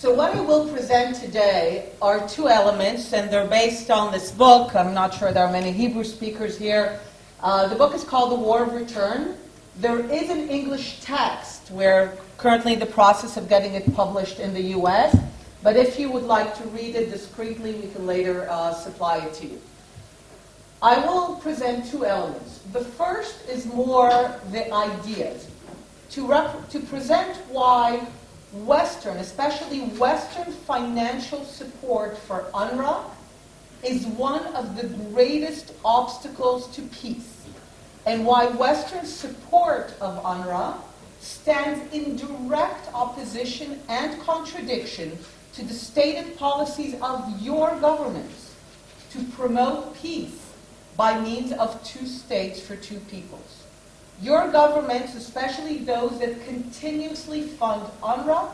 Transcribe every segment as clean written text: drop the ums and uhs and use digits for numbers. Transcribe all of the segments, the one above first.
So what I will present today are two elements, and they're based on this book. I'm not sure there are many Hebrew speakers here. The book is called The War of Return. There is an English text. We're currently in the process of getting it published in the U.S., but if you would like to read it discreetly, we can later supply it to you. I will present two elements. The first is more the ideas, to present why Western, especially Western financial support for UNRWA is one of the greatest obstacles to peace, and why Western support of UNRWA stands in direct opposition and contradiction to the stated policies of your governments to promote peace by means of two states for two peoples. Your governments, especially those that continuously fund UNRWA,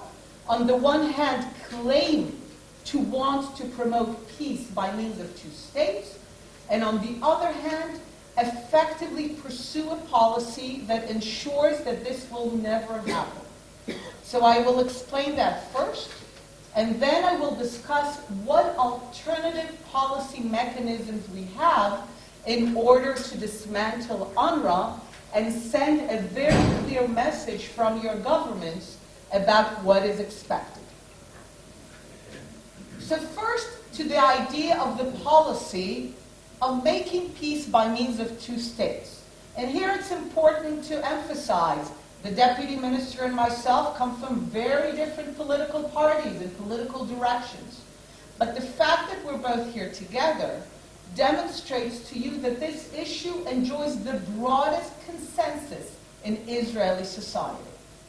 on the one hand claim to want to promote peace by means of two states, and on the other hand effectively pursue a policy that ensures that this will never happen. So I will explain that first, and then I will discuss what alternative policy mechanisms we have in order to dismantle UNRWA and send a very clear message from your governments about what is expected. So first, to the idea of the policy of making peace by means of two states. And here it's important to emphasize the Deputy Minister and myself come from very different political parties and political directions. But the fact that we're both here together demonstrates to you that this issue enjoys the broadest consensus in Israeli society,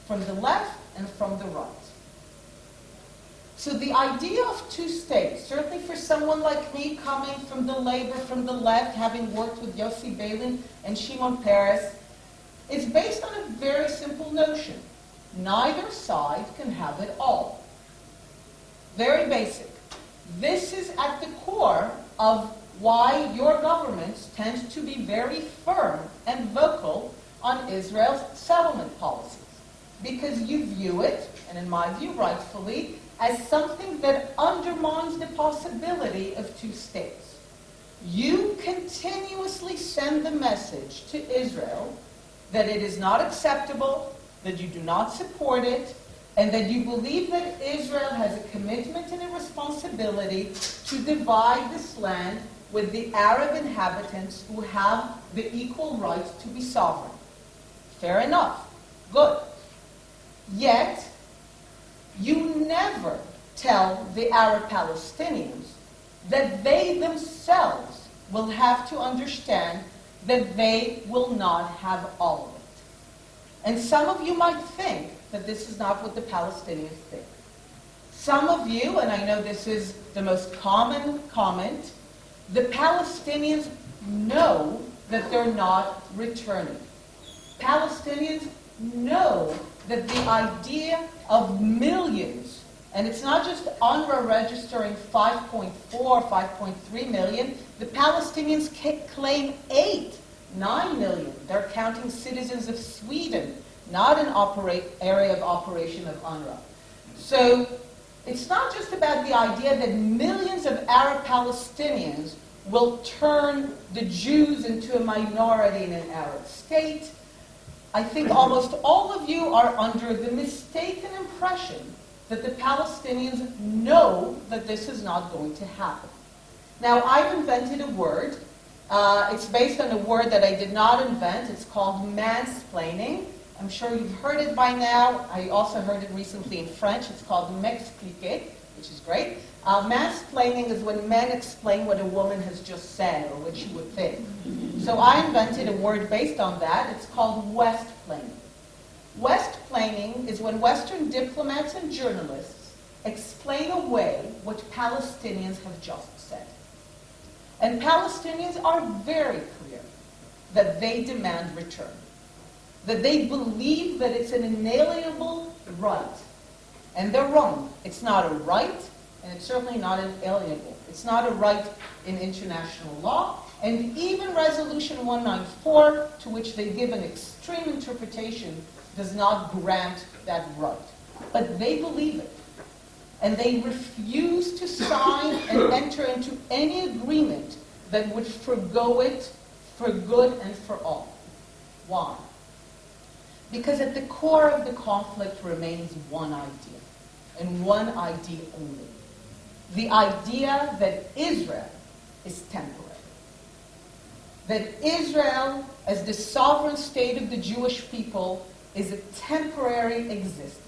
from the left and from the right. So the idea of two states, certainly for someone like me coming from the labor, from the left, having worked with Yossi Beilin and Shimon Peres, is based on a very simple notion. Neither side can have it all. Very basic. This is at the core of why your governments tend to be very firm and vocal on Israel's settlement policies. Because you view it, and in my view rightfully, as something that undermines the possibility of two states. You continuously send the message to Israel that it is not acceptable, that you do not support it, and that you believe that Israel has a commitment and a responsibility to divide this land with the Arab inhabitants who have the equal right to be sovereign. Fair enough. Good. Yet, you never tell the Arab Palestinians that they themselves will have to understand that they will not have all of it. And some of you might think that this is not what the Palestinians think. Some of you, and I know this is the most common comment, the Palestinians know that they're not returning. Palestinians know that the idea of millions, and it's not just UNRWA registering 5.4, 5.3 million, the Palestinians claim 9 million. They're counting citizens of Sweden, not an area of operation of UNRWA. So it's not just about the idea that millions of Arab Palestinians will turn the Jews into a minority in an Arab state. I think almost all of you are under the mistaken impression that the Palestinians know that this is not going to happen. Now, I've invented a word. It's based on a word that I did not invent. It's called mansplaining. I'm sure you've heard it by now. I also heard it recently in French. It's called m'expliquer, which is great. Mansplaining is when men explain what a woman has just said or what she would think. So I invented a word based on that. It's called westplaining. Westplaining is when Western diplomats and journalists explain away what Palestinians have just said. And Palestinians are very clear that they demand return, that they believe that it's an inalienable right. And they're wrong. It's not a right, and it's certainly not inalienable. It's not a right in international law, and even Resolution 194, to which they give an extreme interpretation, does not grant that right. But they believe it. And they refuse to sign and enter into any agreement that would forgo it for good and for all. Why? Because at the core of the conflict remains one idea, and one idea only. The idea that Israel is temporary. That Israel, as the sovereign state of the Jewish people, is a temporary existence.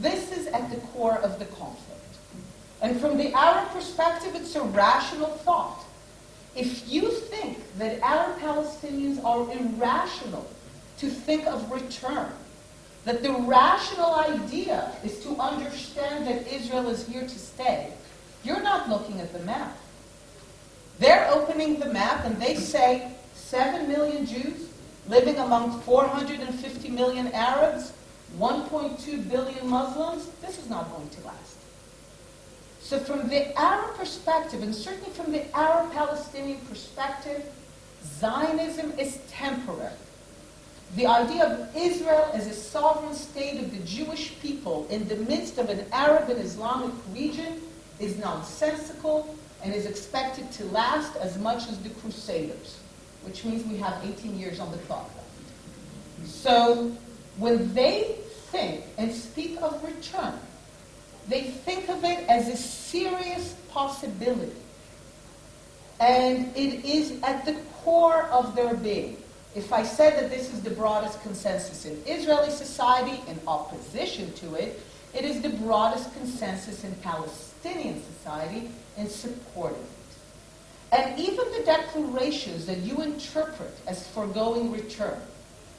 This is at the core of the conflict. And from the Arab perspective, it's a rational thought. If you think that Arab Palestinians are irrational to think of return, that the rational idea is to understand that Israel is here to stay, you're not looking at the map. They're opening the map and they say 7 million Jews living among 450 million Arabs, 1.2 billion Muslims. This is not going to last. So from the Arab perspective, and certainly from the Arab Palestinian perspective, Zionism is temporary. The idea of Israel as a sovereign state of the Jewish people in the midst of an Arab and Islamic region is nonsensical and is expected to last as much as the Crusaders, which means we have 18 years on the clock left. So when they think and speak of return, they think of it as a serious possibility. And it is at the core of their being. If I said that this is the broadest consensus in Israeli society, in opposition to it, it is the broadest consensus in Palestinian society in supporting it. And even the declarations that you interpret as foregoing return,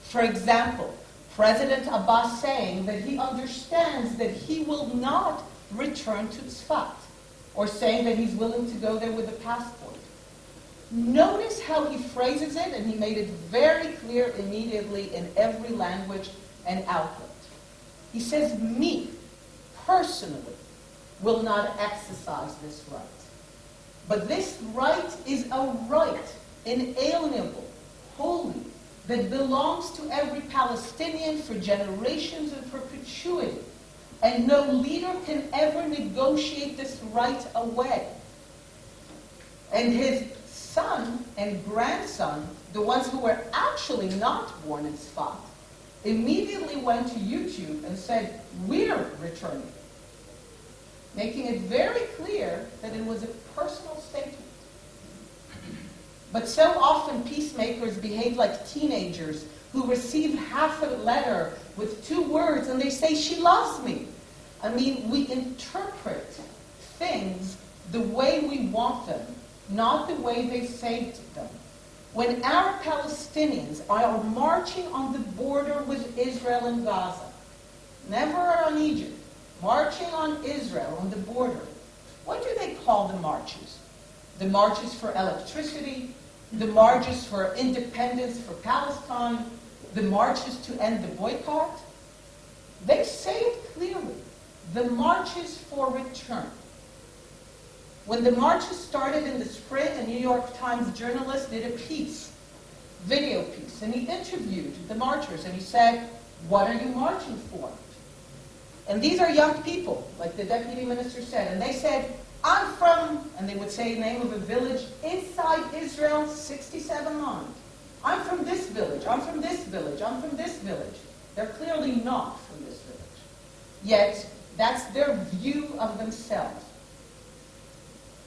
for example, President Abbas saying that he understands that he will not return to Tzfat, or saying that he's willing to go there with a passport. Notice how he phrases it, and he made it very clear immediately in every language and outlet. He says, me, personally, will not exercise this right. But this right is a right, inalienable, holy, that belongs to every Palestinian for generations in perpetuity. And no leader can ever negotiate this right away. And his son and grandson, the ones who were actually not born in Tzfat, immediately went to YouTube and said, we're returning. Making it very clear that it was a personal statement. But so often peacemakers behave like teenagers who receive half a letter with 2 words and they say, she loves me. I mean, we interpret things the way we want them, not the way they say them. When Arab Palestinians are marching on the border with Israel and Gaza, never on Egypt, marching on Israel on the border, what do they call the marches? The marches for electricity, the marches for independence for Palestine, the marches to end the boycott? They say it clearly. The marches for return. When the marches started in the spring, a New York Times journalist did a piece, video piece, and he interviewed the marchers, and he said, what are you marching for? And these are young people, like the deputy minister said, and they said, I'm from, and they would say the name of a village inside Israel, 67 miles. I'm from this village, I'm from this village, I'm from this village. They're clearly not from this village. Yet, that's their view of themselves.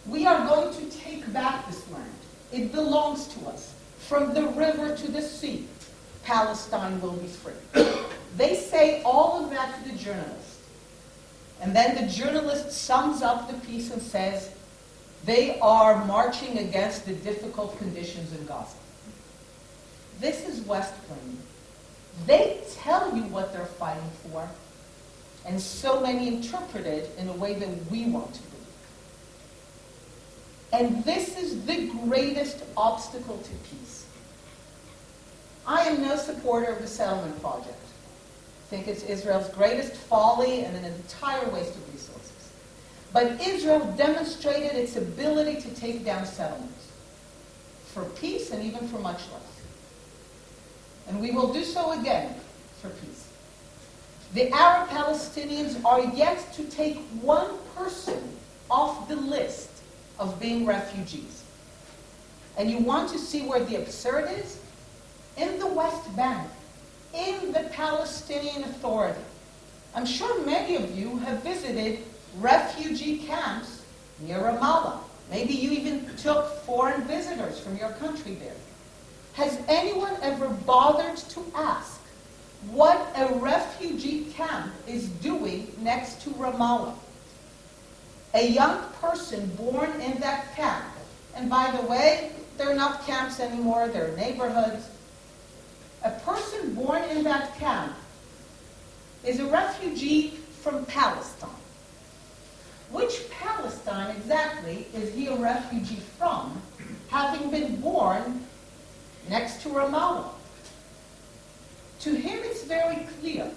We are going to take back this land. It belongs to us. From the river to the sea, Palestine will be free. They say all of that to the journalist. And then the journalist sums up the piece and says, they are marching against the difficult conditions in Gaza. This is West Wing. They tell you what they're fighting for, and so many interpret it in a way that we want to believe. And this is the greatest obstacle to peace. I am no supporter of the settlement project. I think it's Israel's greatest folly and an entire waste of resources. But Israel demonstrated its ability to take down settlements for peace and even for much less. And we will do so again for peace. The Arab Palestinians are yet to take one person off the list of being refugees. And you want to see where the absurd is? In the West Bank, in the Palestinian Authority. I'm sure many of you have visited refugee camps near Ramallah. Maybe you even took foreign visitors from your country there. Has anyone ever bothered to ask what a refugee camp is doing next to Ramallah? A young person born in that camp, and by the way, they're not camps anymore, they're neighborhoods. A person born in that camp is a refugee from Palestine. Which Palestine exactly is he a refugee from, having been born next to Ramallah? To him it's very clear.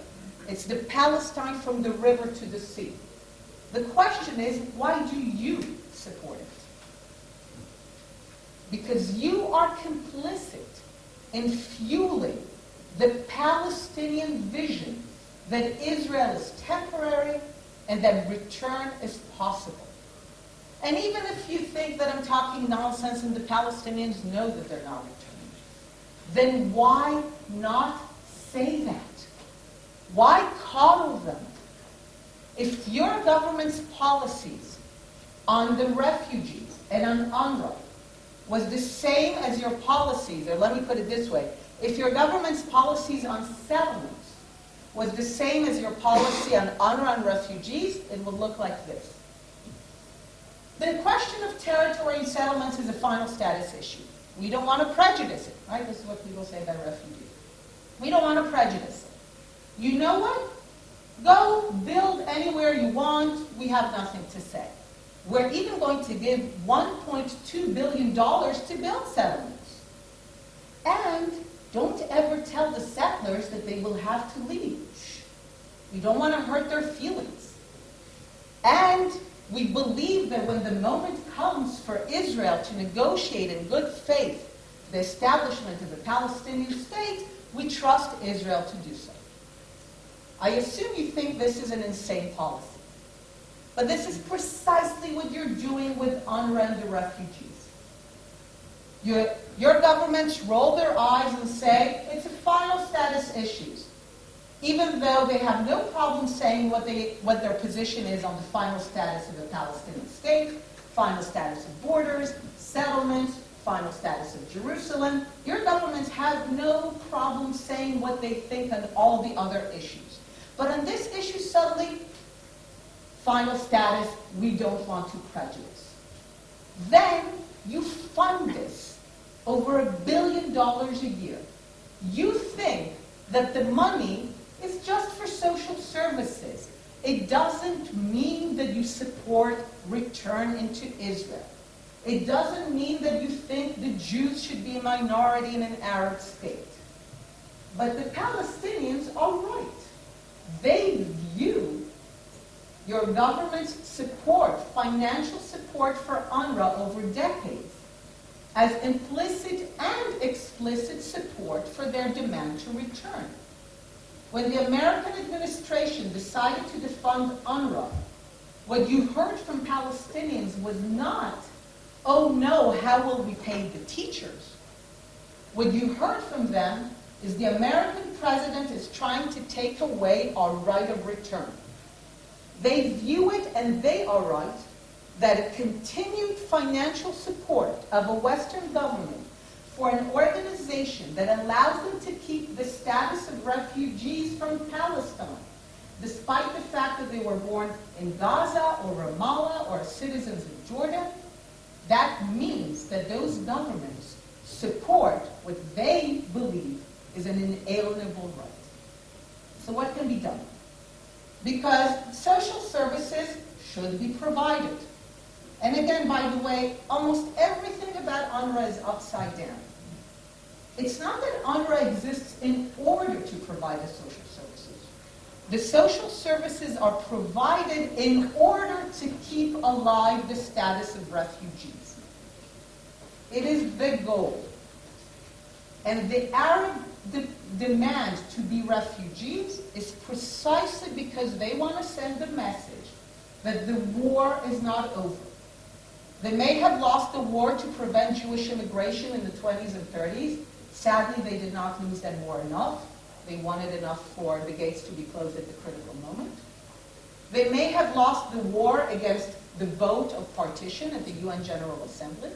It's the Palestine from the river to the sea. The question is, why do you support it? Because you are complicit in fueling the Palestinian vision that Israel is temporary and that return is possible. And even if you think that I'm talking nonsense and the Palestinians know that they're not returning, then why not say that? Why coddle them? If your government's policies on the refugees and on UNRWA was the same as your policies, or let me put it this way, if your government's policies on settlements was the same as your policy on UNRWA and refugees, it would look like this. The question of territory and settlements is a final status issue. We don't want to prejudice it, right? This is what people say about refugees. We don't want to prejudice it. You know what? Go build anywhere you want. We have nothing to say. We're even going to give $1.2 billion to build settlements. And don't ever tell the settlers that they will have to leave. We don't want to hurt their feelings. And we believe that when the moment comes for Israel to negotiate in good faith the establishment of a Palestinian state, we trust Israel to do so. I assume you think this is an insane policy. But this is precisely what you're doing with UNRWA and the refugees. Your governments roll their eyes and say, it's a final status issues, even though they have no problem saying what their position is on the final status of a Palestinian state, final status of borders, settlements, final status of Jerusalem. Your governments have no problem saying what they think on all the other issues. But on this issue, suddenly, final status, we don't want to prejudice. Then you fund this over $1 billion a year. You think that the money is just for social services. It doesn't mean that you support return into Israel. It doesn't mean that you think the Jews should be a minority in an Arab state. But the Palestinians are right. They view your government's support, financial support for UNRWA over decades, as implicit and explicit support for their demand to return. When the American administration decided to defund UNRWA, what you heard from Palestinians was not, oh no, how will we pay the teachers? What you heard from them is the American president is trying to take away our right of return. They view it, and they are right, that a continued financial support of a Western government for an organization that allows them to keep the status of refugees from Palestine, despite the fact that they were born in Gaza or Ramallah or citizens of Jordan, that means that those governments support what they believe is an inalienable right. So what can be done? Because social services should be provided. And again, by the way, almost everything about UNRWA is upside down. It's not that UNRWA exists in order to provide the social services. The social services are provided in order to keep alive the status of refugees. It is the goal. And the Arab demand to be refugees is precisely because they want to send the message that the war is not over. They may have lost the war to prevent Jewish immigration in the 20s and 30s. Sadly, they did not lose that war enough. They wanted enough for the gates to be closed at the critical moment. They may have lost the war against the vote of partition at the UN General Assembly.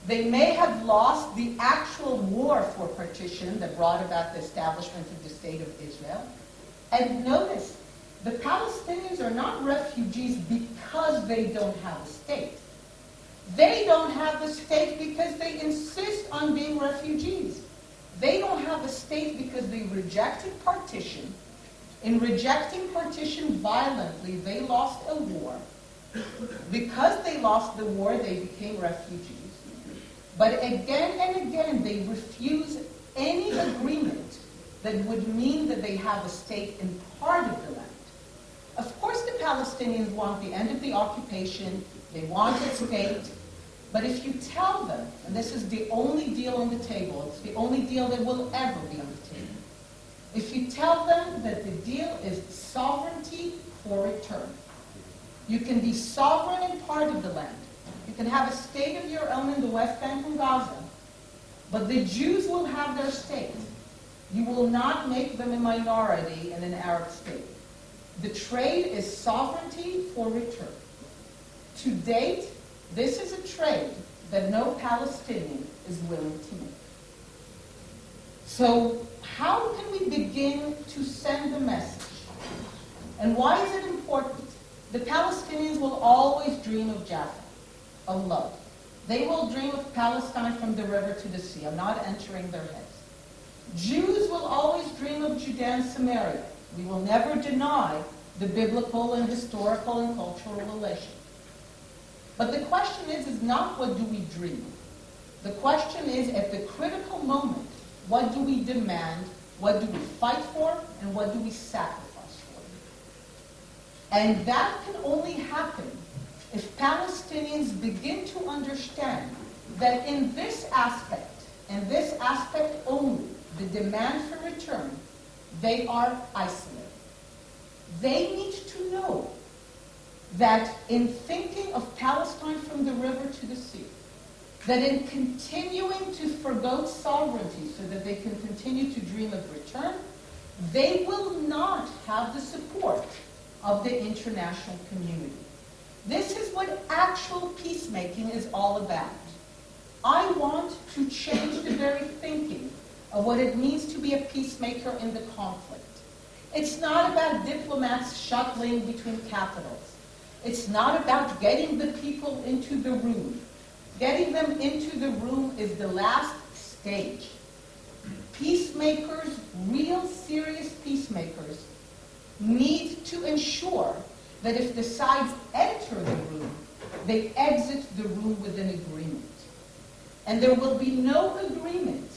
They may have lost the actual war for partition that brought about the establishment of the State of Israel. And notice, the Palestinians are not refugees because they don't have a state. They don't have a state because they insist on being refugees. They don't have a state because they rejected partition. In rejecting partition violently, they lost a war. Because they lost the war, they became refugees. But again and again, they refuse any agreement that would mean that they have a state in part of the land. Of course, the Palestinians want the end of the occupation. They want a state. But if you tell them, and this is the only deal on the table, it's the only deal that will ever be on the table, if you tell them that the deal is sovereignty for return, you can be sovereign in part of the land. You can have a state of your own in the West Bank and Gaza, but the Jews will have their state. You will not make them a minority in an Arab state. The trade is sovereignty for return. To date, this is a trade that no Palestinian is willing to make. So how can we begin to send the message? And why is it important? The Palestinians will always dream of Jaffa, of love. They will dream of Palestine from the river to the sea. I'm not entering their heads. Jews will always dream of Judea and Samaria. We will never deny the biblical and historical and cultural relation. But the question is not what do we dream? The question is, at the critical moment, what do we demand, what do we fight for, and what do we sacrifice for? And that can only happen if Palestinians begin to understand that in this aspect, and this aspect only, the demand for return, they are isolated. They need to know that in thinking of Palestine from the river to the sea, that in continuing to forgo sovereignty so that they can continue to dream of return, they will not have the support of the international community. This is what actual peacemaking is all about. I want to change the very thinking of what it means to be a peacemaker in the conflict. It's not about diplomats shuttling between capitals. It's not about getting the people into the room. Getting them into the room is the last stage. Peacemakers, real serious peacemakers, need to ensure that if the sides enter the room, they exit the room with an agreement. And there will be no agreement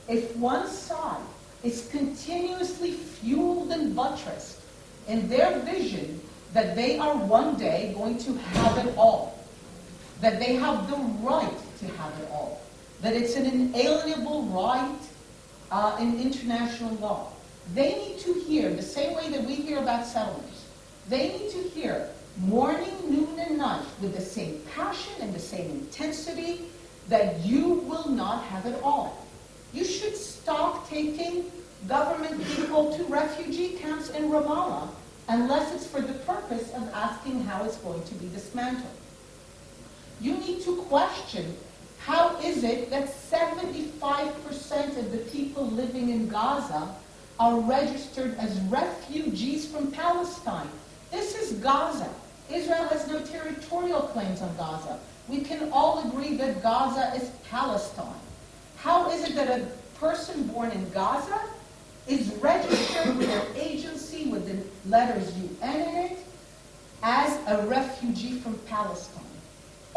if one side is continuously fueled and buttressed in their vision that they are one day going to have it all, that they have the right to have it all, that it's an inalienable right in international law. They need to hear, the same way that we hear about settlements, they need to hear morning, noon, and night with the same passion and the same intensity that you will not have it all. You should stop taking government people to refugee camps in Ramallah unless it's for the purpose of asking how it's going to be dismantled. You need to question, how is it that 75% of the people living in Gaza are registered as refugees from Palestine? This is Gaza. Israel has no territorial claims on Gaza. We can all agree that Gaza is Palestine. How is it that a person born in Gaza is registered with their agency with the letters UN in it as a refugee from Palestine?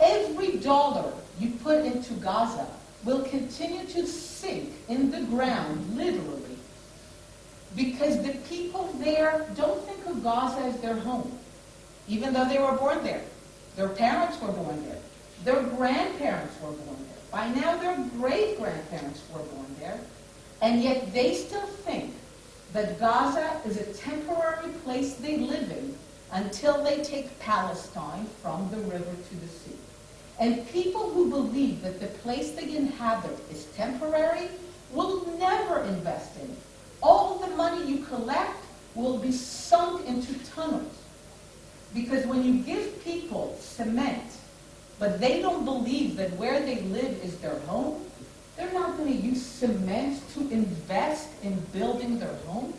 Every dollar you put into Gaza will continue to sink in the ground, literally, because the people there don't think of Gaza as their home, even though they were born there. Their parents were born there. Their grandparents were born there. By now their great-grandparents were born there, and yet they still think that Gaza is a temporary place they live in until they take Palestine from the river to the sea. And people who believe that the place they inhabit is temporary will never invest in it. All the money you collect will be sunk into tunnels. Because when you give people cement, but they don't believe that where they live is their home, they're not going to use cement to invest in building their home.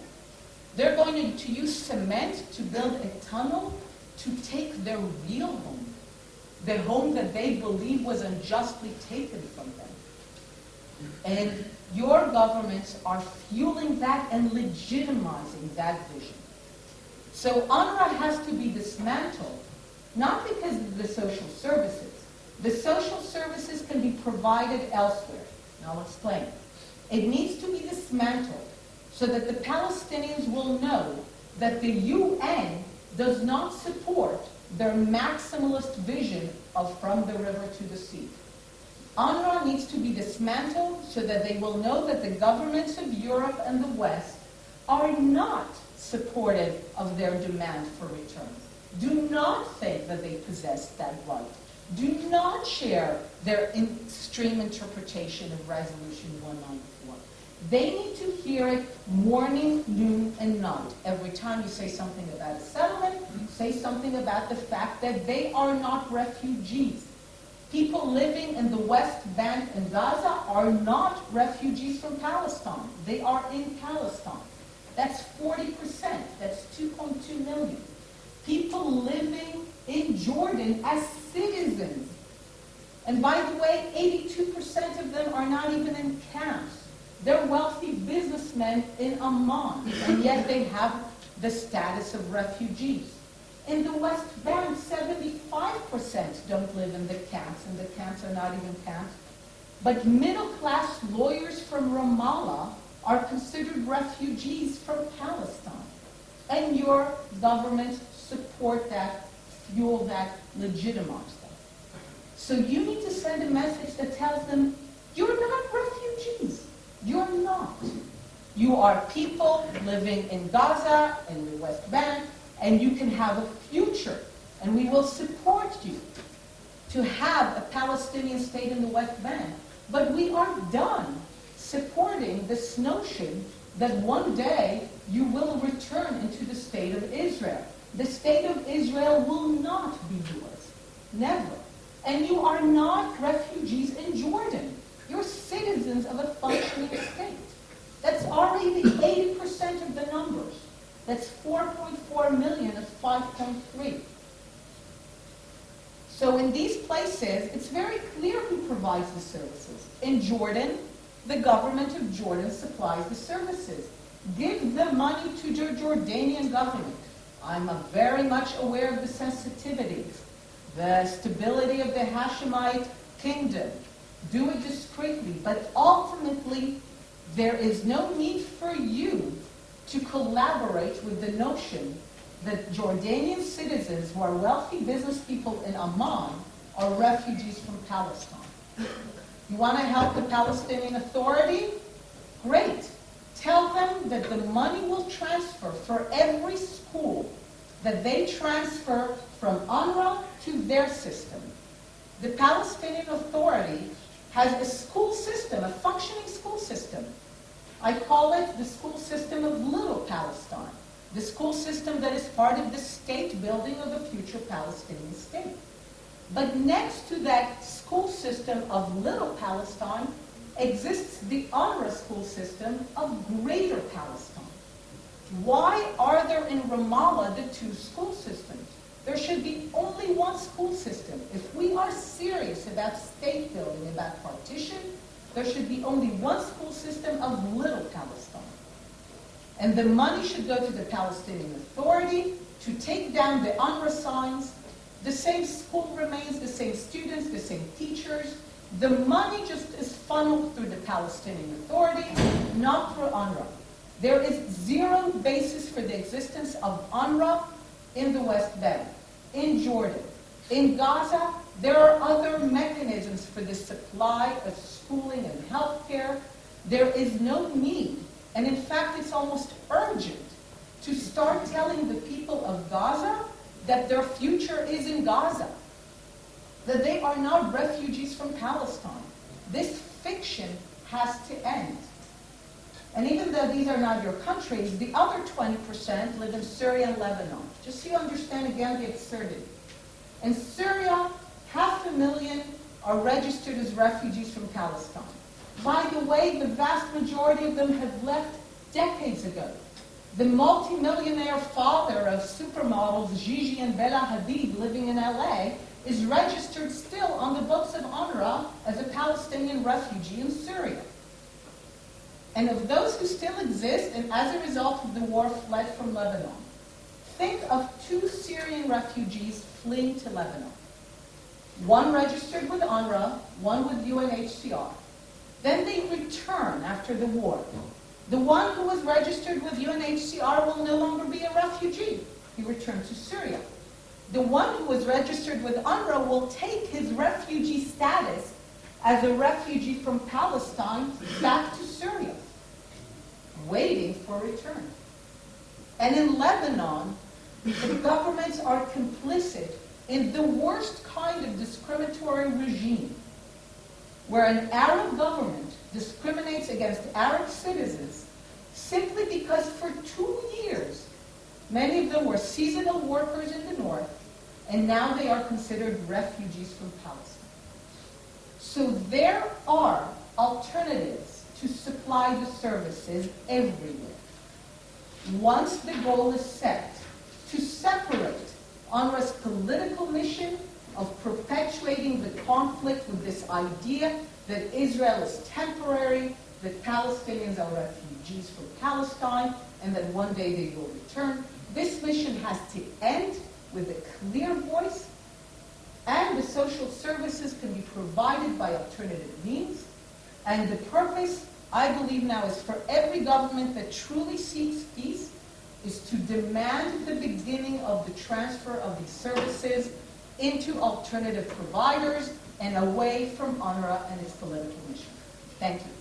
They're going to use cement to build a tunnel to take their real home, the home that they believe was unjustly taken from them. And your governments are fueling that and legitimizing that vision. So UNRWA has to be dismantled, not because of the social services. The social services can be provided elsewhere. And I'll explain. It needs to be dismantled so that the Palestinians will know that the UN does not support their maximalist vision of from the river to the sea. UNRWA needs to be dismantled so that they will know that the governments of Europe and the West are not supportive of their demand for return. Do not think that they possess that right. Do not share their extreme interpretation of Resolution 194. They need to hear it morning, noon, and night. Every time you say something about a settlement, you say something about the fact that they are not refugees. People living in the West Bank and Gaza are not refugees from Palestine. They are in Palestine. That's 40%. That's 2.2 million. People living in Jordan as citizens. And by the way, 82% of them are not even in camps. They're wealthy businessmen in Amman, and yet they have the status of refugees. In the West Bank, 75% don't live in the camps, and the camps are not even camps. But middle-class lawyers from Ramallah are considered refugees from Palestine. And your governments support that, fuel that, legitimize that. So you need to send a message that tells them, you're not refugees. You're not. You are people living in Gaza, in the West Bank, and you can have a future. And we will support you to have a Palestinian state in the West Bank. But we are done supporting this notion that one day you will return into the state of Israel. The state of Israel will not be yours. Never. And you are not refugees in Jordan. You're citizens of a functioning state. That's already 80% of the numbers. That's 4.4 million of 5.3. So in these places, it's very clear who provides the services. In Jordan, the government of Jordan supplies the services. Give the money to the Jordanian government. I'm very much aware of the sensitivities, the stability of the Hashemite kingdom. Do it discreetly, but ultimately, there is no need for you to collaborate with the notion that Jordanian citizens who are wealthy business people in Amman are refugees from Palestine. You want to help the Palestinian Authority? Great. Tell them that the money will transfer for every school that they transfer from UNRWA to their system. The Palestinian Authority has a school system, a functioning school system. I call it the school system of Little Palestine, the school system that is part of the state building of a future Palestinian state. But next to that school system of Little Palestine exists the UNRWA school system of Greater Palestine. Why are there in Ramallah the two school systems? There should be only one school system. If we are serious about state building, about partition, there should be only one school system of Little Palestine. And the money should go to the Palestinian Authority to take down the UNRWA signs. The same school remains, the same students, the same teachers. The money just is funneled through the Palestinian Authority, not through UNRWA. There is zero basis for the existence of UNRWA in the West Bank, in Jordan. In Gaza, There are other mechanisms for the supply of schooling and healthcare. There is no need, and in fact it's almost urgent, to start telling the people of Gaza that their future is in Gaza, that they are not refugees from Palestine. This fiction has to end. And even though these are not your countries, the other 20% live in Syria and Lebanon. Just so you understand again the absurdity. In Syria, 500,000 are registered as refugees from Palestine. By the way, the vast majority of them have left decades ago. The multi-millionaire father of supermodels Gigi and Bella Hadid living in LA is registered still on the books of UNRWA as a Palestinian refugee in Syria. And of those who still exist and as a result of the war fled from Lebanon, think of 2 Syrian refugees fleeing to Lebanon. One registered with UNRWA, one with UNHCR. Then they return after the war. The one who was registered with UNHCR will no longer be a refugee. He returned to Syria. The one who was registered with UNRWA will take his refugee status as a refugee from Palestine back to Syria, waiting for return. And in Lebanon, the governments are complicit in the worst kind of discriminatory regime, where an Arab government discriminates against Arab citizens simply because for 2 years, many of them were seasonal workers in the north, and now they are considered refugees from Palestine. So there are alternatives to supply the services everywhere. Once the goal is set to separate UNRWA's political mission of perpetuating the conflict with this idea that Israel is temporary, that Palestinians are refugees from Palestine, and that one day they will return. This mission has to end with a clear voice, and the social services can be provided by alternative means. And the purpose, I believe now, is for every government that truly seeks peace is to demand the beginning of the transfer of these services into alternative providers and away from UNRWA and its political mission. Thank you.